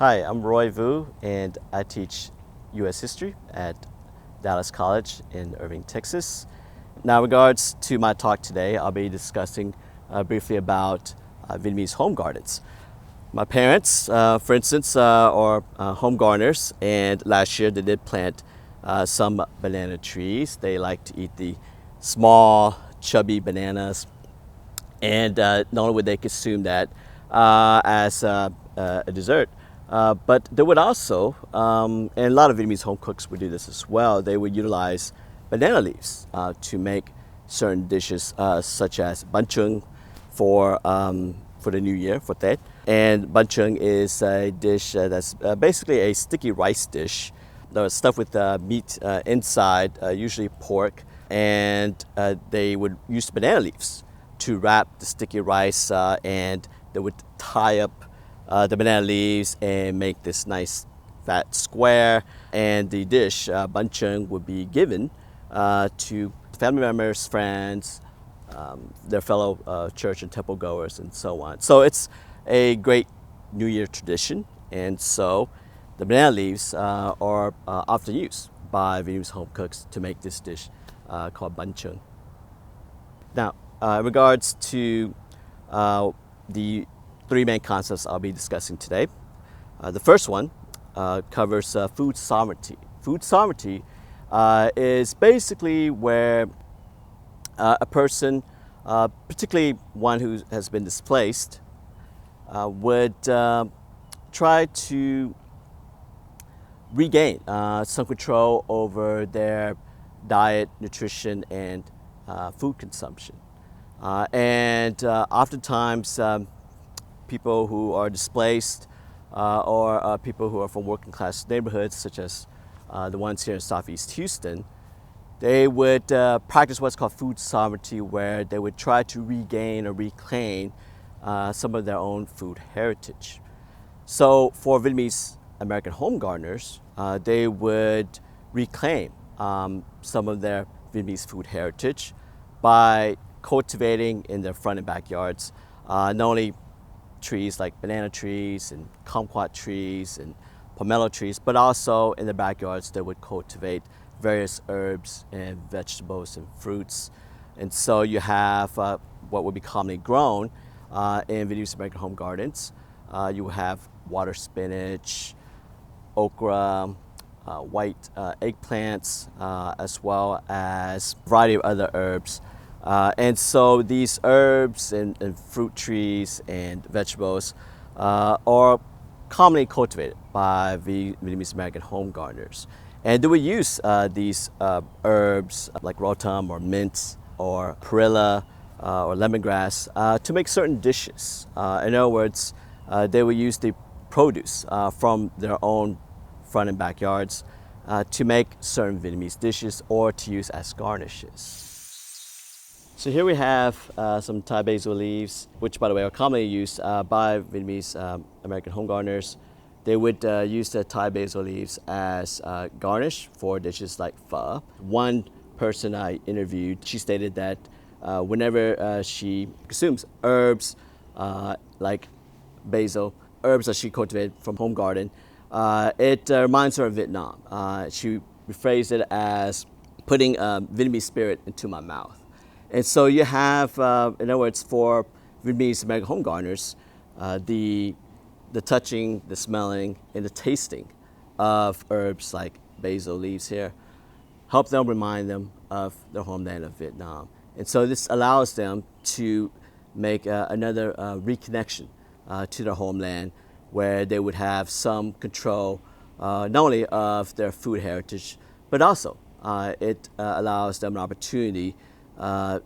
Hi, I'm Roy Vu, and I teach U.S. history at Dallas College in Irving, Texas. Now, in regards to my talk today, I'll be discussing briefly about Vietnamese home gardens. My parents, for instance, are home gardeners, and last year they did plant some banana trees. They like to eat the small, chubby bananas, and not only would they consume that as a dessert, but they would also, and a lot of Vietnamese home cooks would do this as well, they would utilize banana leaves to make certain dishes such as bánh chưng for the new year, for Tết. And bánh chưng is a dish that's basically a sticky rice dish. They're stuffed with meat inside, usually pork, and they would use banana leaves to wrap the sticky rice, and they would tie up the banana leaves and make this nice fat square. And the dish, bánh chưng, would be given to family members, friends, their fellow church and temple goers, and so on. So it's a great New Year tradition, and so the banana leaves are often used by Vietnamese home cooks to make this dish called bánh chưng. Now, in regards to the three main concepts I'll be discussing today, the first one covers food sovereignty. Food sovereignty is basically where a person, particularly one who has been displaced, would try to regain some control over their diet, nutrition, and food consumption. And oftentimes, people who are displaced or people who are from working class neighborhoods, such as the ones here in Southeast Houston, they would practice what's called food sovereignty, where they would try to regain or reclaim some of their own food heritage. So for Vietnamese American home gardeners, they would reclaim some of their Vietnamese food heritage by cultivating in their front and backyards not only trees like banana trees and kumquat trees and pomelo trees, but also in the backyards they would cultivate various herbs and vegetables and fruits. And so you have what would be commonly grown in Vietnamese American home gardens. You have water spinach, okra, white eggplants, as well as a variety of other herbs. And so these herbs and fruit trees and vegetables are commonly cultivated by Vietnamese American home gardeners. And they would use these herbs like rotam or mint or perilla or lemongrass to make certain dishes. In other words, they would use the produce from their own front and backyards to make certain Vietnamese dishes or to use as garnishes. So here we have some Thai basil leaves, which, by the way, are commonly used by Vietnamese American home gardeners. They would use the Thai basil leaves as garnish for dishes like pho. One person I interviewed, she stated that whenever she consumes herbs like basil, herbs that she cultivated from home garden, it reminds her of Vietnam. She rephrased it as putting Vietnamese spirit into my mouth. And so you have, in other words, for Vietnamese American home gardeners, the touching, the smelling, and the tasting of herbs like basil leaves here help them remind them of their homeland of Vietnam. And so this allows them to make another reconnection to their homeland, where they would have some control not only of their food heritage, but also it allows them an opportunity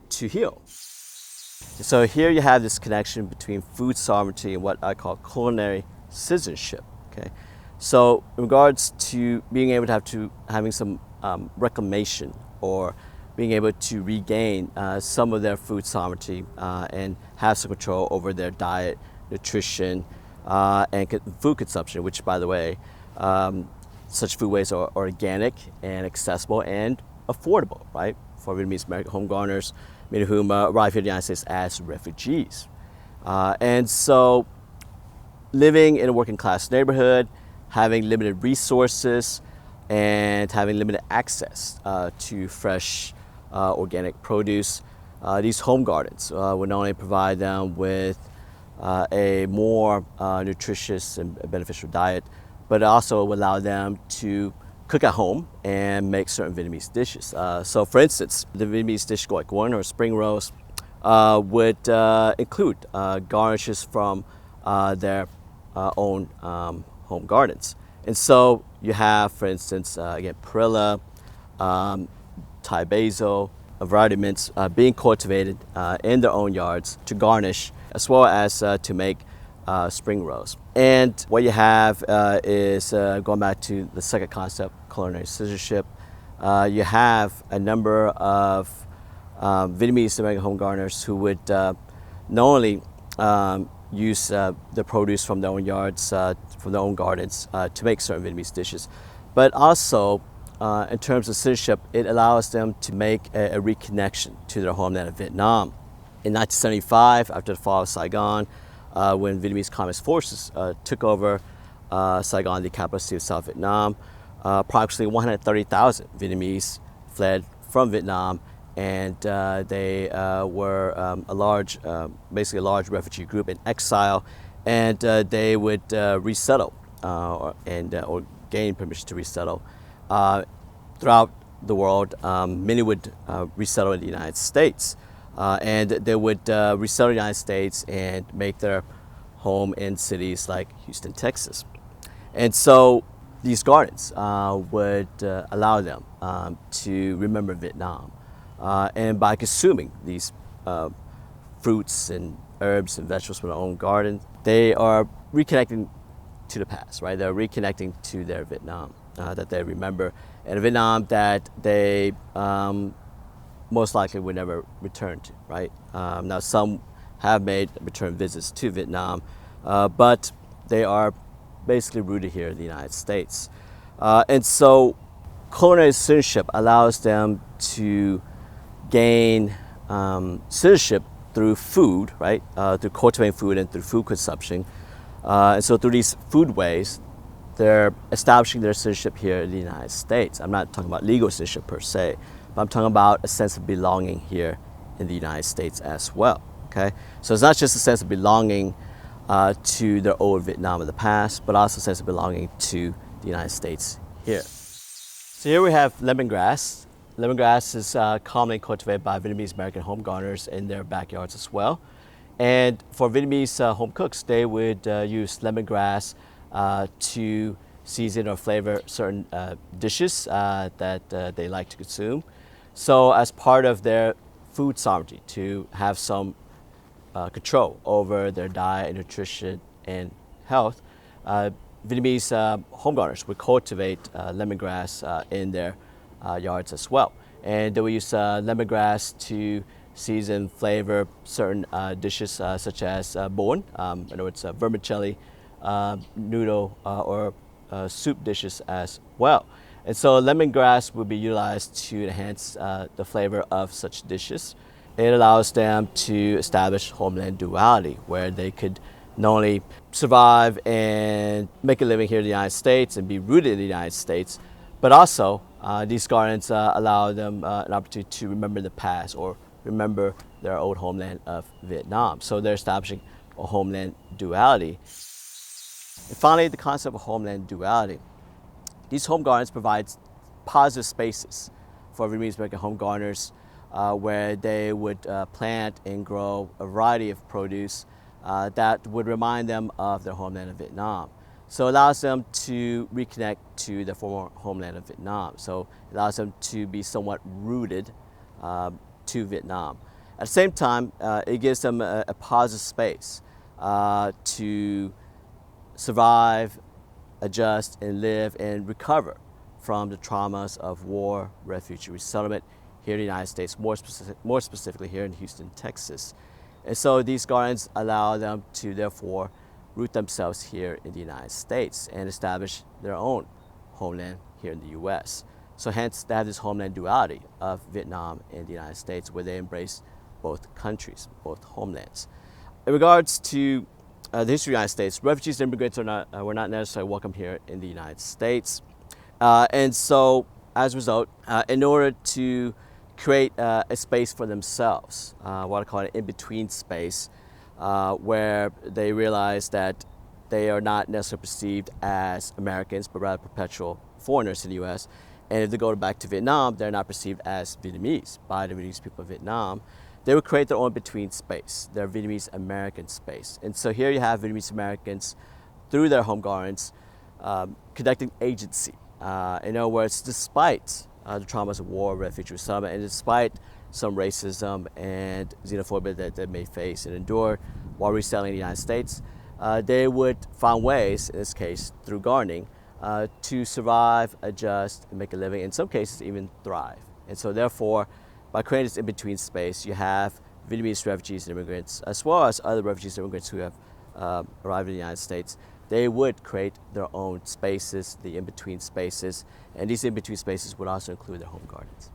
to heal. So here you have this connection between food sovereignty and what I call culinary citizenship. Okay, so in regards to being able to having some reclamation or being able to regain some of their food sovereignty and have some control over their diet, nutrition, and food consumption, which, by the way, such foodways are organic and accessible and affordable, right, for Vietnamese American home gardeners, many of whom arrive here in the United States as refugees. And so living in a working class neighborhood, having limited resources, and having limited access to fresh organic produce, these home gardens would not only provide them with a more nutritious and beneficial diet, but also would allow them to cook at home and make certain Vietnamese dishes. So for instance, the Vietnamese dish gọi cuốn or spring rolls would include garnishes from their own home gardens. And so you have, for instance, again, perilla, Thai basil, a variety of mints being cultivated in their own yards to garnish, as well as to make spring rolls. And what you have is, going back to the second concept, culinary citizenship, you have a number of Vietnamese American home gardeners who would not only use the produce from their own yards, from their own gardens to make certain Vietnamese dishes, but also in terms of citizenship, it allows them to make a reconnection to their homeland of Vietnam. In 1975, after the fall of Saigon, when Vietnamese Communist forces took over Saigon, the capital city of South Vietnam, approximately 130,000 Vietnamese fled from Vietnam, and they were a large, basically a large refugee group in exile, and they would resettle or gain permission to resettle throughout the world. Many would resettle in the United States, and they would resettle in the United States and make their home in cities like Houston, Texas. And so these gardens would allow them to remember Vietnam. And by consuming these fruits and herbs and vegetables from their own garden, they are reconnecting to the past, right? They're reconnecting to their Vietnam that they remember, and a Vietnam that they most likely would never return to, right? Now, some have made return visits to Vietnam, but they are basically rooted here in the United States. And so culinary citizenship allows them to gain citizenship through food, right? Through cultivating food and through food consumption. And so through these foodways, they're establishing their citizenship here in the United States. I'm not talking about legal citizenship per se, but I'm talking about a sense of belonging here in the United States as well, okay? So it's not just a sense of belonging to their old Vietnam of the past, but also a sense of belonging to the United States here. So here we have lemongrass. Lemongrass is commonly cultivated by Vietnamese American home gardeners in their backyards as well. And for Vietnamese home cooks, they would use lemongrass to season or flavor certain dishes that they like to consume. So as part of their food sovereignty, to have some control over their diet and nutrition and health, Vietnamese home gardeners would cultivate lemongrass in their yards as well. And they would use lemongrass to season, flavor certain dishes such as bún, in other words, vermicelli, noodle, or soup dishes as well. And so lemongrass will be utilized to enhance the flavor of such dishes. It allows them to establish Homeland Duality, where they could not only survive and make a living here in the United States and be rooted in the United States, but also these gardens allow them an opportunity to remember the past or remember their old homeland of Vietnam. So they're establishing a Homeland Duality. And finally, the concept of Homeland Duality. These home gardens provide positive spaces for Vietnamese American home gardeners where they would plant and grow a variety of produce that would remind them of their homeland of Vietnam. So it allows them to reconnect to their former homeland of Vietnam. So it allows them to be somewhat rooted to Vietnam. At the same time, it gives them a positive space to survive, adjust, and live and recover from the traumas of war, refugee, resettlement here in the United States, more specifically here in Houston, Texas. And so these gardens allow them to therefore root themselves here in the United States and establish their own homeland here in the US. So hence they have this homeland duality of Vietnam and the United States, where they embrace both countries, both homelands. In regards to the history of the United States, refugees and immigrants were not necessarily welcome here in the United States. And so, as a result, in order to create a space for themselves, what I call an in-between space, where they realize that they are not necessarily perceived as Americans, but rather perpetual foreigners in the U.S. And if they go back to Vietnam, they're not perceived as Vietnamese by the Vietnamese people of Vietnam. They would create their own between space, their Vietnamese American space. And so here you have Vietnamese Americans, through their home gardens, conducting agency. In other words, despite the traumas of war, refugee resettlement, and despite some racism and xenophobia that they may face and endure while resettling in the United States, they would find ways, in this case through gardening, to survive, adjust, and make a living, in some cases even thrive. And so therefore, by creating this in-between space, you have Vietnamese refugees and immigrants, as well as other refugees and immigrants who have arrived in the United States. They would create their own spaces, the in-between spaces, and these in-between spaces would also include their home gardens.